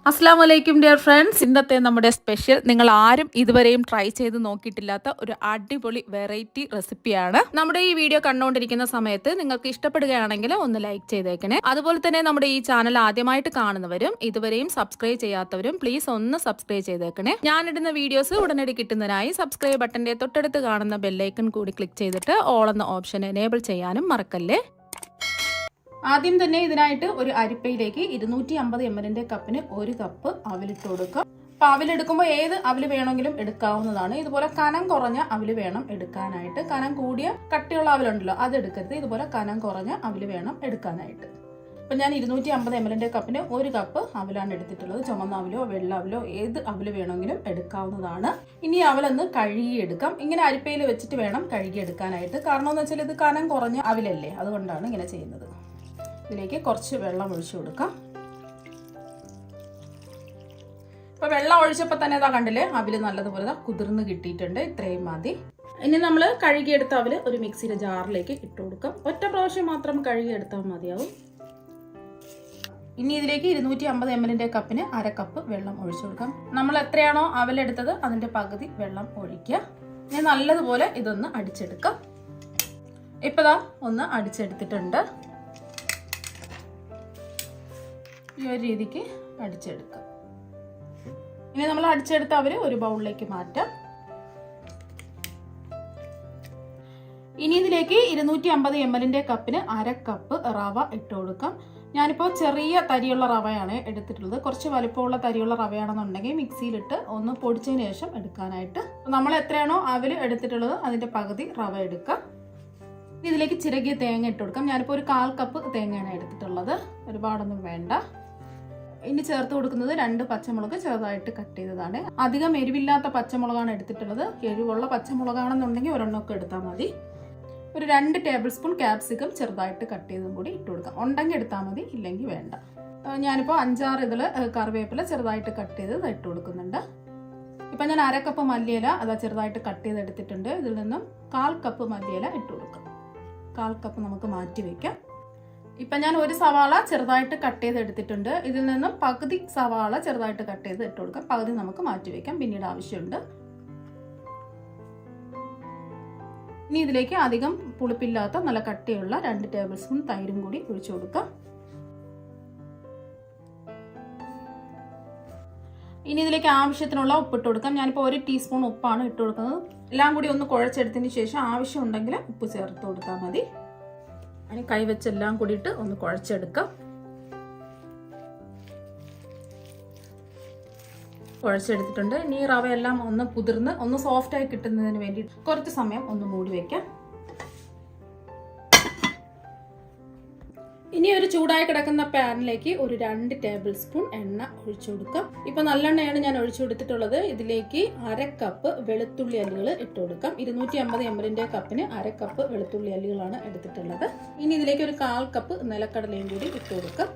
അസ്സാം വലൈക്കും dear friends. ഇന്നത്തെ നമ്മുടെ സ്പെഷ്യൽ നിങ്ങൾ ആരും ഇതുവരെയും ട്രൈ ചെയ്ത് നോക്കിയിട്ടില്ലാത്ത ഒരു അടിപൊളി വെറൈറ്റി റെസിപ്പിയാണ്. നമ്മുടെ ഈ വീഡിയോ കണ്ടുകൊണ്ടിരിക്കുന്ന സമയത്ത് നിങ്ങൾക്ക് ഇഷ്ടപ്പെടുകയാണെങ്കിൽ ഒന്ന് ലൈക്ക് ചെയ്തേക്കണേ. അതുപോലെ തന്നെ നമ്മുടെ ഈ ചാനൽ ആദ്യമായിട്ട് കാണുന്നവരും ഇതുവരെയും സബ്സ്ക്രൈബ് ചെയ്യാത്തവരും പ്ലീസ് ഒന്ന് സബ്സ്ക്രൈബ് ചെയ്തേക്കണേ. ഞാനിടുന്ന വീഡിയോസ് ഉടനടി കിട്ടുന്നതിനായി സബ്സ്ക്രൈബ് ബട്ടന്റെ തൊട്ടടുത്ത് കാണുന്ന ബെല്ലൈക്കൺ കൂടി ക്ലിക്ക് ചെയ്തിട്ട് ഓൾ എന്ന ഓപ്ഷൻ എനേബിൾ ചെയ്യാനും മറക്കല്ലേ. ആദ്യം തന്നെ ഇതിനായിട്ട് ഒരു അരിപ്പയിലേക്ക് 250 ml കപ്പിന് 1 കപ്പ് അവിലിട്ട് കൊടുക്കുക. അപ്പോൾ അവിലെടുക്കുമ്പോൾ ഏത് അവില് വേണമെങ്കിലും എടുക്കാവുന്നതാണ്. ഇതുപോലെ കനം കുറഞ്ഞ അവില് വേണം എടുക്കാനായിട്ട്. കനം കൂടിയ കട്ടിയുള്ള അവിലുണ്ടല്ലോ അത് എടുക്കരുത്. ഇതുപോലെ കനം കുറഞ്ഞ അവില് വേണം എടുക്കാനായിട്ട്. അപ്പം ഞാൻ 250 ml കപ്പിന് 1 കപ്പ് അവിലാണ് എടുത്തിട്ടുള്ളത്. ചുമന്ന അവിലോ വെള്ള അവിലോ ഏത് അവില് വേണമെങ്കിലും എടുക്കാവുന്നതാണ്. ഇനി അവലൊന്ന് കഴുകിയെടുക്കാം. ഇങ്ങനെ അരിപ്പയിൽ വെച്ചിട്ട് വേണം കഴുകിയെടുക്കാനായിട്ട്. കാരണം എന്ന് വെച്ചാൽ ഇത് കനം കുറഞ്ഞ അവിലല്ലേ, അതുകൊണ്ടാണ് ഇങ്ങനെ ചെയ്യുന്നത്. ഇതിലേക്ക് കുറച്ച് വെള്ളം ഒഴിച്ചു കൊടുക്കാം. ഇപ്പൊ വെള്ളം ഒഴിച്ചപ്പോൾ തന്നെ ഇതാ കണ്ടില്ലേ, അവില് നല്ലതുപോലെ കുതിർന്ന് കിട്ടിയിട്ടുണ്ട്. ഇത്രയും മതി. ഇനി നമ്മൾ കഴുകിയെടുത്ത അവില് ഒരു മിക്സിയുടെ ജാറിലേക്ക് ഇട്ട് കൊടുക്കാം. ഒറ്റ പ്രാവശ്യം മാത്രം കഴുകിയെടുത്താൽ മതിയാവും. ഇനി ഇതിലേക്ക് 250 ml കപ്പിന് 1/2 കപ്പ് വെള്ളം ഒഴിച്ചു കൊടുക്കാം. നമ്മൾ എത്രയാണോ അവലെടുത്തത് അതിന്റെ പകുതി വെള്ളം ഒഴിക്കുക. ഇനി നല്ലതുപോലെ ഇതൊന്ന് അടിച്ചെടുക്കാം. ഇപ്പതാ ഒന്ന് അടിച്ചെടുത്തിട്ടുണ്ട്. ഈ ഒരു രീതിക്ക് അടിച്ചെടുക്കാം. ഇനി നമ്മൾ അടിച്ചെടുത്ത അവര് ഒരു ബൗളിലേക്ക് മാറ്റാം. ഇനി ഇതിലേക്ക് 250 ml കപ്പിന് 1/2 കപ്പ് റവ ഇട്ട് കൊടുക്കാം. ഞാനിപ്പോൾ ചെറിയ തരിയുള്ള റവയാണ് എടുത്തിട്ടുള്ളത്. കുറച്ച് വലുപ്പമുള്ള തരിയുള്ള റവയാണെന്നുണ്ടെങ്കിൽ മിക്സിയിലിട്ട് ഒന്ന് പൊടിച്ചതിന് ശേഷം എടുക്കാനായിട്ട്. നമ്മൾ എത്രയാണോ അവല് എടുത്തിട്ടുള്ളത് അതിന്റെ പകുതി റവ എടുക്കാം. ഇതിലേക്ക് ചിരകിയ തേങ്ങ ഇട്ട് കൊടുക്കാം. ഞാനിപ്പോൾ ഒരു 1/4 കപ്പ് തേങ്ങയാണ് എടുത്തിട്ടുള്ളത്. ഒരുപാടൊന്നും വേണ്ട. ഇനി ചേർത്ത് കൊടുക്കുന്നത് 2 പച്ചമുളക് ചെറുതായിട്ട് കട്ട് ചെയ്തതാണ്. അധികം എരിവില്ലാത്ത പച്ചമുളകാണ് എടുത്തിട്ടുള്ളത്. എരിവുള്ള പച്ചമുളകാണെന്നുണ്ടെങ്കിൽ ഒരെണ്ണമൊക്കെ എടുത്താൽ മതി. ഒരു 2 ടേബിൾ സ്പൂൺ ക്യാപ്സിക്കം ചെറുതായിട്ട് കട്ട് ചെയ്തും കൂടി ഇട്ട് കൊടുക്കാം. ഉണ്ടെങ്കിൽ എടുത്താൽ മതി, ഇല്ലെങ്കിൽ വേണ്ട. ഞാനിപ്പോൾ 5-6 ഇതിൽ കറിവേപ്പില ചെറുതായിട്ട് കട്ട് ചെയ്ത് ഇട്ട് കൊടുക്കുന്നുണ്ട്. ഇപ്പം ഞാൻ 1/2 കപ്പ് മല്ലിയില അതാ ചെറുതായിട്ട് കട്ട് ചെയ്ത് എടുത്തിട്ടുണ്ട്. ഇതിൽ നിന്നും 1/4 കപ്പ് മല്ലിയില ഇട്ട് കൊടുക്കാം. 1/4 കപ്പ് നമുക്ക് മാറ്റി വയ്ക്കാം. ഇപ്പം ഞാൻ ഒരു സവാള ചെറുതായിട്ട് കട്ട് ചെയ്ത് എടുത്തിട്ടുണ്ട്. ഇതിൽ നിന്നും പകുതി സവാള ചെറുതായിട്ട് കട്ട് ചെയ്ത് ഇട്ട് കൊടുക്കാം. പകുതി നമുക്ക് മാറ്റി വയ്ക്കാം, പിന്നീട് ആവശ്യമുണ്ട്. ഇനി ഇതിലേക്ക് അധികം പുളിപ്പില്ലാത്ത നല്ല കട്ടിയുള്ള 2 ടേബിൾ സ്പൂൺ തൈരും കൂടി ഒഴിച്ചു കൊടുക്കാം. ഇനി ഇതിലേക്ക് ആവശ്യത്തിനുള്ള ഉപ്പിട്ട് കൊടുക്കാം. ഞാനിപ്പോൾ 1 ടീസ്പൂൺ ഉപ്പാണ് ഇട്ട് കൊടുക്കുന്നത്. എല്ലാം കൂടി ഒന്ന് കുഴച്ചെടുത്തതിന് ശേഷം ആവശ്യമുണ്ടെങ്കിൽ ഉപ്പ് ചേർത്ത് കൊടുത്താൽ മതി. അതിന് കൈവച്ചെല്ലാം കൂടിയിട്ട് ഒന്ന് കുഴച്ചെടുക്കാം. കുഴച്ചെടുത്തിട്ടുണ്ട്. ഇനി റവയെല്ലാം ഒന്ന് കുതിർന്ന് ഒന്ന് സോഫ്റ്റായി കിട്ടുന്നതിന് വേണ്ടി കുറച്ച് സമയം ഒന്ന് മൂടി വയ്ക്കാം. ഇനി ഒരു ചൂടായി കിടക്കുന്ന പാനിലേക്ക് ഒരു 2 ടേബിൾ സ്പൂൺ എണ്ണ ഒഴിച്ചു കൊടുക്കാം. ഇപ്പൊ നല്ലെണ്ണയാണ് ഞാൻ ഒഴിച്ചു കൊടുത്തിട്ടുള്ളത്. ഇതിലേക്ക് 1/2 കപ്പ് വെളുത്തുള്ളി അല്ലികൾ ഇട്ട് കൊടുക്കാം. 250 ml കപ്പിന് 1/2 കപ്പ് വെളുത്തുള്ളി അല്ലികളാണ് എടുത്തിട്ടുള്ളത്. ഇനി ഇതിലേക്ക് ഒരു 1/4 കപ്പ് നിലക്കടലയും കൂടി ഇട്ട് കൊടുക്കാം.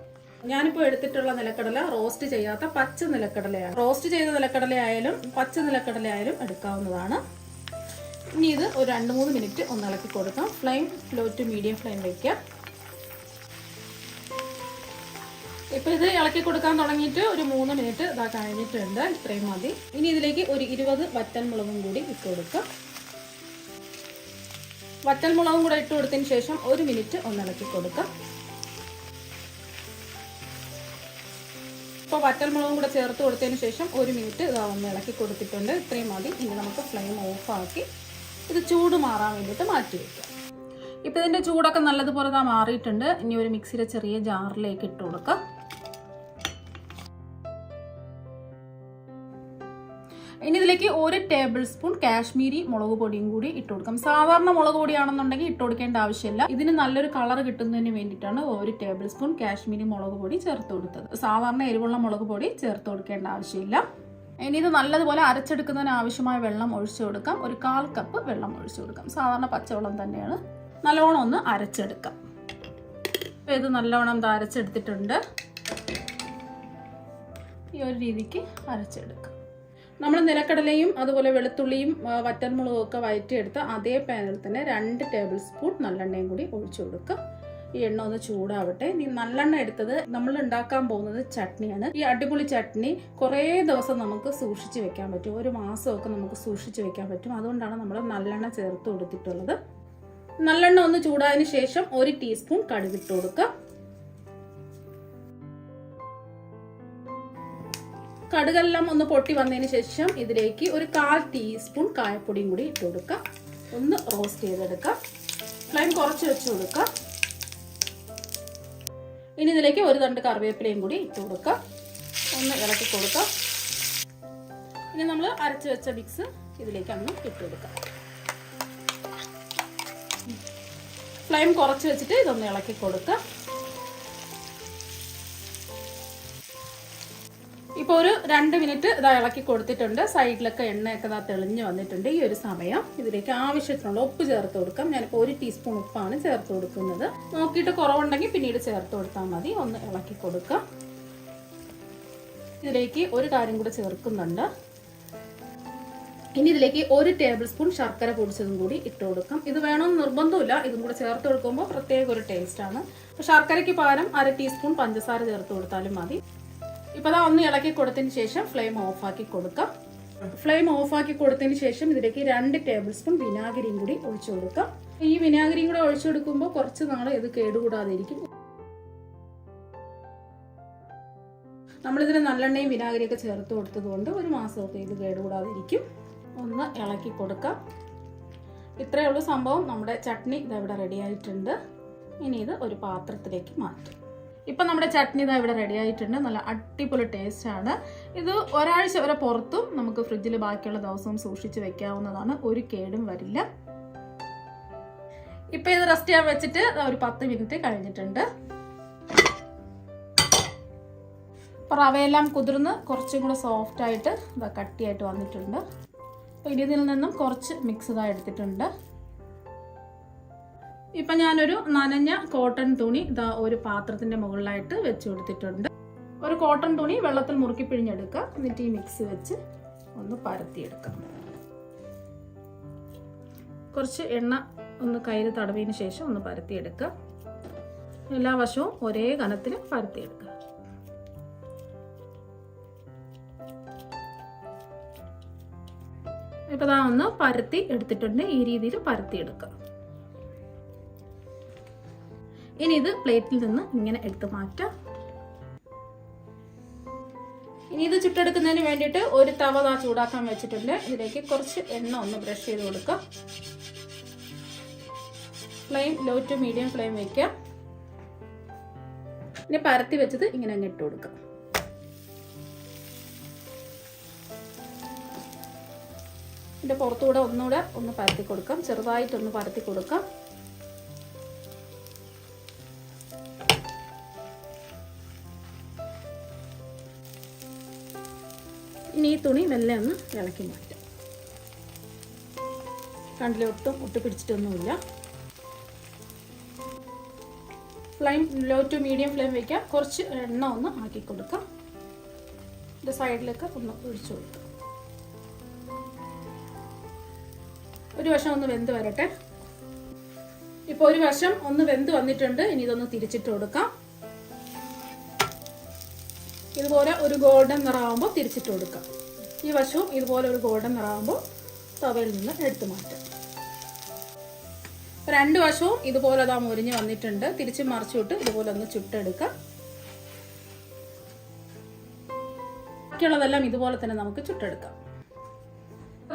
ഞാനിപ്പോൾ എടുത്തിട്ടുള്ള നിലക്കടല റോസ്റ്റ് ചെയ്യാത്ത പച്ച നിലക്കടലയാണ്. റോസ്റ്റ് ചെയ്ത നിലക്കടലയായാലും പച്ച നിലക്കടലയായാലും എടുക്കാവുന്നതാണ്. ഇനി ഇത് ഒരു 2-3 മിനിറ്റ് ഒന്ന് ഇളക്കി കൊടുക്കാം. Flame low to medium flame വയ്ക്കാം. ഇപ്പൊ ഇത് ഇളക്കി കൊടുക്കാൻ തുടങ്ങിയിട്ട് ഒരു 3 മിനിറ്റ് ഇതാ കഴിഞ്ഞിട്ടുണ്ട്. ഇത്രയും മതി. ഇനി ഇതിലേക്ക് ഒരു 20 വറ്റൽമുളകും കൂടി ഇട്ട് കൊടുക്കാം. വറ്റൽമുളകും കൂടെ ഇട്ട് കൊടുത്തതിന് ശേഷം 1 മിനിറ്റ് ഒന്ന് ഇളക്കി കൊടുക്കാം. ഇപ്പോൾ വറ്റൽമുളകും കൂടെ ചേർത്ത് കൊടുത്തതിന് ശേഷം 1 മിനിറ്റ് ഇതാ ഒന്ന് ഇളക്കി കൊടുത്തിട്ടുണ്ട്. ഇത്രയും മതി. ഇനി നമുക്ക് ഫ്ലെയിം ഓഫാക്കി ഇത് ചൂട് മാറാൻ വേണ്ടിയിട്ട് മാറ്റി വയ്ക്കാം. ഇപ്പം ഇതിൻ്റെ ചൂടൊക്കെ നല്ലതുപോലെ ഇതാ മാറിയിട്ടുണ്ട്. ഇനി ഒരു മിക്സിയുടെ ചെറിയ ജാറിലേക്ക് ഇട്ട് കൊടുക്കാം. ഇനി ഇതിലേക്ക് 1 ടേബിൾ സ്പൂൺ കാശ്മീരി മുളക് പൊടിയും കൂടി ഇട്ട് കൊടുക്കാം. സാധാരണ മുളക് പൊടിയാണെന്നുണ്ടെങ്കിൽ ഇട്ട് കൊടുക്കേണ്ട ആവശ്യമില്ല. ഇതിന് നല്ലൊരു കളർ കിട്ടുന്നതിന് വേണ്ടിയിട്ടാണ് 1 ടേബിൾ സ്പൂൺ കാശ്മീരി മുളക് പൊടി ചേർത്ത് കൊടുത്തത്. സാധാരണ എരിവുള്ള മുളക് പൊടി ചേർത്ത് കൊടുക്കേണ്ട ആവശ്യമില്ല. ഇനി ഇത് നല്ലതുപോലെ അരച്ചെടുക്കുന്നതിന് ആവശ്യമായ വെള്ളം ഒഴിച്ചു കൊടുക്കാം. ഒരു 1/4 കപ്പ് വെള്ളം ഒഴിച്ചു കൊടുക്കാം. സാധാരണ പച്ചവെള്ളം തന്നെയാണ്. നല്ലവണ്ണം ഒന്ന് അരച്ചെടുക്കാം. അപ്പോൾ ഇത് നല്ലവണ്ണം അരച്ചെടുത്തിട്ടുണ്ട്. ഈ ഒരു രീതിക്ക് അരച്ചെടുക്കാം. നമ്മൾ നിലക്കടലയും അതുപോലെ വെളുത്തുള്ളിയും വറ്റൽമുളകും ഒക്കെ വഴറ്റിയെടുത്ത് അതേ പാനിൽ തന്നെ 2 ടേബിൾ സ്പൂൺ നല്ലെണ്ണയും കൂടി ഒഴിച്ചു കൊടുക്കുക. ഈ എണ്ണ ഒന്ന് ചൂടാവട്ടെ. ഇനി നല്ലെണ്ണ എടുത്തത് നമ്മൾ ഉണ്ടാക്കാൻ പോകുന്നത് ചട്നിയാണ്. ഈ അടിപൊളി ചട്നി കുറേ ദിവസം നമുക്ക് സൂക്ഷിച്ച് വെക്കാൻ പറ്റും. ഒരു മാസമൊക്കെ നമുക്ക് സൂക്ഷിച്ച് വെക്കാൻ പറ്റും. അതുകൊണ്ടാണ് നമ്മൾ നല്ലെണ്ണ ചേർത്ത് കൊടുത്തിട്ടുള്ളത്. നല്ലെണ്ണ ഒന്ന് ചൂടായതിനു ശേഷം 1 ടീസ്പൂൺ കടുകിട്ട് കൊടുക്കുക. കടുകെല്ലാം ഒന്ന് പൊട്ടി വന്നതിന് ശേഷം ഇതിലേക്ക് ഒരു 1/4 ടീസ്പൂൺ കായപ്പൊടിയും കൂടി ഇട്ട് കൊടുക്കുക. ഒന്ന് റോസ്റ്റ് ചെയ്തെടുക്കുക. ഫ്ലെയിം കുറച്ച് വെച്ച് കൊടുക്കുക. ഇനി ഇതിലേക്ക് ഒരു തണ്ട് കറിവേപ്പിലയും കൂടി ഇട്ട് കൊടുക്കുക. ഒന്ന് ഇളക്കി കൊടുക്കുക. ഇനി നമ്മൾ അരച്ച് വെച്ച മിക്സ് ഇതിലേക്ക് ഒന്ന് ഇട്ട് കൊടുക്കുക. ഫ്ലെയിം കുറച്ച് വെച്ചിട്ട് ഇതൊന്ന് ഇളക്കി കൊടുക്കുക. ഇപ്പോൾ ഒരു 2 മിനിറ്റ് ഇതാ ഇളക്കി കൊടുത്തിട്ടുണ്ട്. സൈഡിലൊക്കെ എണ്ണയൊക്കെ ഇതാ തെളിഞ്ഞ് വന്നിട്ടുണ്ട്. ഈ ഒരു സമയം ഇതിലേക്ക് ആവശ്യത്തിനുള്ള ഉപ്പ് ചേർത്ത് കൊടുക്കാം. ഞാനിപ്പോൾ 1 ടീസ്പൂൺ ഉപ്പാണ് ചേർത്ത് കൊടുക്കുന്നത്. നോക്കിയിട്ട് കുറവുണ്ടെങ്കിൽ പിന്നീട് ചേർത്ത് കൊടുത്താൽ മതി. ഒന്ന് ഇളക്കി കൊടുക്കാം. ഇതിലേക്ക് ഒരു കാര്യം കൂടെ ചേർക്കുന്നുണ്ട്. ഇനി ഇതിലേക്ക് 1 ടേബിൾ സ്പൂൺ ശർക്കര പൊടിച്ചതും കൂടി ഇട്ട് കൊടുക്കാം. ഇത് വേണമെന്ന് നിർബന്ധമില്ല. ഇതും കൂടെ ചേർത്ത് കൊടുക്കുമ്പോൾ പ്രത്യേക ഒരു ടേസ്റ്റ് ആണ്. അപ്പോൾ ശർക്കരയ്ക്ക് പകരം 1/2 ടീസ്പൂൺ പഞ്ചസാര ചേർത്ത് കൊടുത്താലും മതി. ഇപ്പോൾ അതാ ഒന്ന് ഇളക്കി കൊടുത്തതിന് ശേഷം ഫ്ലെയിം ഓഫാക്കി കൊടുക്കാം. ഫ്ലെയിം ഓഫാക്കി കൊടുത്തതിന് ശേഷം ഇതിലേക്ക് 2 ടേബിൾ സ്പൂൺ വിനാഗിരിയും കൂടി ഒഴിച്ചു കൊടുക്കാം. ഈ വിനാഗിരിയും കൂടെ ഒഴിച്ചു കൊടുക്കുമ്പോൾ കുറച്ച് നാൾ ഇത് കേടുകൂടാതെ ഇരിക്കും. നമ്മളിതിന് നല്ലെണ്ണയും വിനാഗിരിയൊക്കെ ചേർത്ത് കൊടുത്തത് കൊണ്ട് ഒരു മാസമൊക്കെ ഇത് കേടുകൂടാതെ ഇരിക്കും. ഒന്ന് ഇളക്കി കൊടുക്കാം. ഇത്രയേ ഉള്ളൂ സംഭവം. നമ്മുടെ ചട്നി ഇതവിടെ റെഡി ആയിട്ടുണ്ട്. ഇനി ഇത് ഒരു പാത്രത്തിലേക്ക് മാറ്റും. ഇപ്പം നമ്മുടെ ചട്നി ഇതാ ഇവിടെ റെഡി ആയിട്ടുണ്ട്. നല്ല അടിപൊളി ടേസ്റ്റ് ആണ്. ഇത് ഒരാഴ്ച വരെ പുറത്തും നമുക്ക് ഫ്രിഡ്ജിൽ ബാക്കിയുള്ള ദിവസവും സൂക്ഷിച്ച് വെക്കാവുന്നതാണ്. ഒരു കേടും വരില്ല. ഇപ്പം ഇത് റെസ്റ്റ് ചെയ്യാൻ വെച്ചിട്ട് ഒരു 10 മിനിറ്റ് കഴിഞ്ഞിട്ടുണ്ട്. അപ്പം റവയെല്ലാം കുതിർന്ന് കുറച്ചും കൂടെ സോഫ്റ്റ് ആയിട്ട് ഇതാ കട്ടിയായിട്ട് വന്നിട്ടുണ്ട്. അപ്പം ഇനി ഇതിൽ നിന്നും കുറച്ച് മിക്സ് ഇതാ എടുത്തിട്ടുണ്ട്. ഇപ്പം ഞാനൊരു നനഞ്ഞ കോട്ടൺ തുണി ഇതാ ഒരു പാത്രത്തിന്റെ മുകളിലായിട്ട് വെച്ച് കൊടുത്തിട്ടുണ്ട്. ഒരു കോട്ടൺ തുണി വെള്ളത്തിൽ മുറുക്കി പിഴിഞ്ഞെടുക്കുക. എന്നിട്ട് ഈ മിക്സ് വെച്ച് ഒന്ന് പരത്തിയെടുക്കാം. കുറച്ച് എണ്ണ ഒന്ന് കയ്യിൽ തടവിയതിന് ശേഷം ഒന്ന് പരത്തിയെടുക്കുക. എല്ലാ വശവും ഒരേ കനത്തിൽ പരത്തിയെടുക്കുക. ഇപ്പം ഇതാ ഒന്ന് പരത്തി എടുത്തിട്ടുണ്ട്. ഈ രീതിയിൽ പരത്തിയെടുക്കുക. ഇനി ഇത് പ്ലേറ്റിൽ നിന്ന് ഇങ്ങനെ എടുത്ത് മാറ്റാം. ഇനി ഇത് ചുട്ടെടുക്കുന്നതിന് വേണ്ടിയിട്ട് ഒരു തവ ചൂടാക്കാൻ വെച്ചിട്ടുണ്ട്. ഇതിലേക്ക് കുറച്ച് എണ്ണ ഒന്ന് ബ്രഷ് ചെയ്ത് കൊടുക്കുക. Flame low to medium flame വയ്ക്കുക. ഇനി പരത്തി വെച്ചത് ഇങ്ങനെ അങ്ങ് ഇട്ട് കൊടുക്കുക. ഇതിന്റെ പുറത്തുകൂടെ ഒന്നുകൂടെ ഒന്ന് പരത്തി കൊടുക്കാം. ചെറുതായിട്ടൊന്ന് പരത്തി കൊടുക്കാം. ഇനി ഈ തുണി മെല്ലെ ഒന്ന് ഇളക്കി മാറ്റാം. കണ്ടിലെ ഒട്ടും പിടിച്ചിട്ടൊന്നുമില്ല. Flame low to medium flame വയ്ക്കാം. കുറച്ച് എണ്ണ ഒന്ന് ആക്കി കൊടുക്കാം. ഇതിൻ്റെ സൈഡിലൊക്കെ ഒന്ന് ഒഴിച്ചു കൊടുക്കാം. ഒരു വശം ഒന്ന് വെന്ത് വരട്ടെ. ഇപ്പോൾ ഒരു വശം ഒന്ന് വെന്ത് വന്നിട്ടുണ്ട്. ഇനി ഇതൊന്ന് തിരിച്ചിട്ട് കൊടുക്കാം. ഇതുപോലെ ഒരു ഗോൾഡൻ നിറമാകുമ്പോൾ തിരിച്ചിട്ട് കൊടുക്കാം. ഈ വശവും ഇതുപോലെ ഒരു ഗോൾഡൻ നിറമാകുമ്പോൾ തവയിൽ നിന്ന് എടുത്തു മാറ്റാം. 2 വശവും ഇതുപോലെ അതാ മുരിഞ്ഞ് വന്നിട്ടുണ്ട്. തിരിച്ച് മറിച്ചിട്ട് ഇതുപോലെ ഒന്ന് ചുട്ടെടുക്കാം. ബാക്കിയുള്ളതെല്ലാം ഇതുപോലെ തന്നെ നമുക്ക് ചുട്ടെടുക്കാം.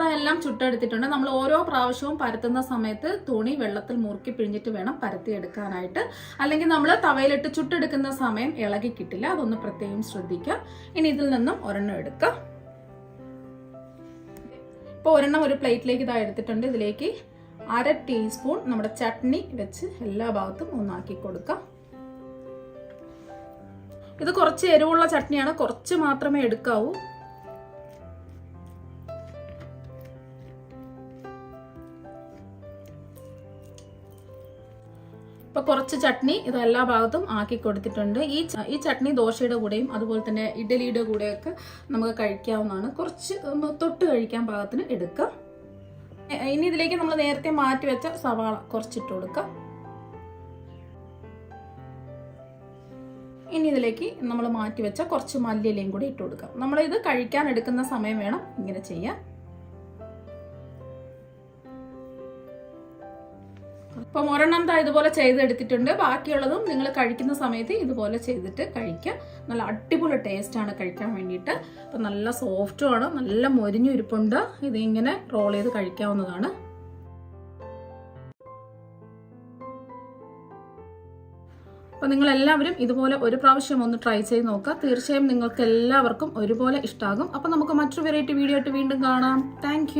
അതെല്ലാം ചുട്ടെടുത്തിട്ടുണ്ട്. നമ്മൾ ഓരോ പ്രാവശ്യവും പരത്തുന്ന സമയത്ത് തുണി വെള്ളത്തിൽ മുറുക്കി പിഴിഞ്ഞിട്ട് വേണം പരത്തിയെടുക്കാനായിട്ട്. അല്ലെങ്കിൽ നമ്മൾ തവയിലിട്ട് ചുട്ടെടുക്കുന്ന സമയം ഇളകി കിട്ടില്ല. അതൊന്ന് പ്രത്യേകം ശ്രദ്ധിക്കുക. ഇനി ഇതിൽ നിന്നും ഒരെണ്ണം എടുക്കാം. ഇപ്പോൾ ഒരെണ്ണം ഒരു പ്ലേറ്റിലേക്ക് ഇതാ എടുത്തിട്ടുണ്ട്. ഇതിലേക്ക് 1/2 ടീസ്പൂൺ നമ്മുടെ ചട്നി വെച്ച് എല്ലാ ഭാഗത്തും ഒന്നാക്കി കൊടുക്കാം. ഇത് കുറച്ച് എരിവുള്ള ചട്നിയാണ്. കുറച്ച് മാത്രമേ എടുക്കാവൂ. ഇപ്പൊ കുറച്ച് ചട്നി ഇത് എല്ലാ ഭാഗത്തും ആക്കി കൊടുത്തിട്ടുണ്ട്. ഈ ചട്നി ദോശയുടെ കൂടെയും അതുപോലെ തന്നെ ഇഡലിയുടെ കൂടെയൊക്കെ നമുക്ക് കഴിക്കാവുന്നതാണ്. കുറച്ച് തൊട്ട് കഴിക്കാൻ പാകത്തിന് എടുക്കാം. ഇനി ഇതിലേക്ക് നമ്മൾ നേരത്തെ മാറ്റി വെച്ച സവാള കുറച്ചിട്ട് കൊടുക്കാം. ഇനി ഇതിലേക്ക് നമ്മൾ മാറ്റി വെച്ച കുറച്ച് മല്ലിയിലയും കൂടി ഇട്ട് കൊടുക്കാം. നമ്മളിത് കഴിക്കാൻ എടുക്കുന്ന സമയം വേണം ഇങ്ങനെ ചെയ്യാൻ. അപ്പം ഒരെണ്ണം ഇതുപോലെ ചെയ്തെടുത്തിട്ടുണ്ട്. ബാക്കിയുള്ളതും നിങ്ങൾ കഴിക്കുന്ന സമയത്ത് ഇതുപോലെ ചെയ്തിട്ട് കഴിക്കുക. നല്ല അടിപൊളി ടേസ്റ്റാണ് കഴിക്കാൻ വേണ്ടിയിട്ട്. അപ്പം നല്ല സോഫ്റ്റുമാണ്, നല്ല മൊരിഞ്ഞു ഇരിപ്പുണ്ട്. ഇതിങ്ങനെ റോൾ ചെയ്ത് കഴിക്കാവുന്നതാണ്. അപ്പോൾ നിങ്ങളെല്ലാവരും ഇതുപോലെ ഒരു പ്രാവശ്യം ഒന്ന് ട്രൈ ചെയ്ത് നോക്കുക. തീർച്ചയായും നിങ്ങൾക്ക് എല്ലാവർക്കും ഒരുപോലെ ഇഷ്ടമാകും. അപ്പോൾ നമുക്ക് മറ്റൊരു വെറൈറ്റി വീഡിയോ ആയിട്ട് വീണ്ടും കാണാം. താങ്ക്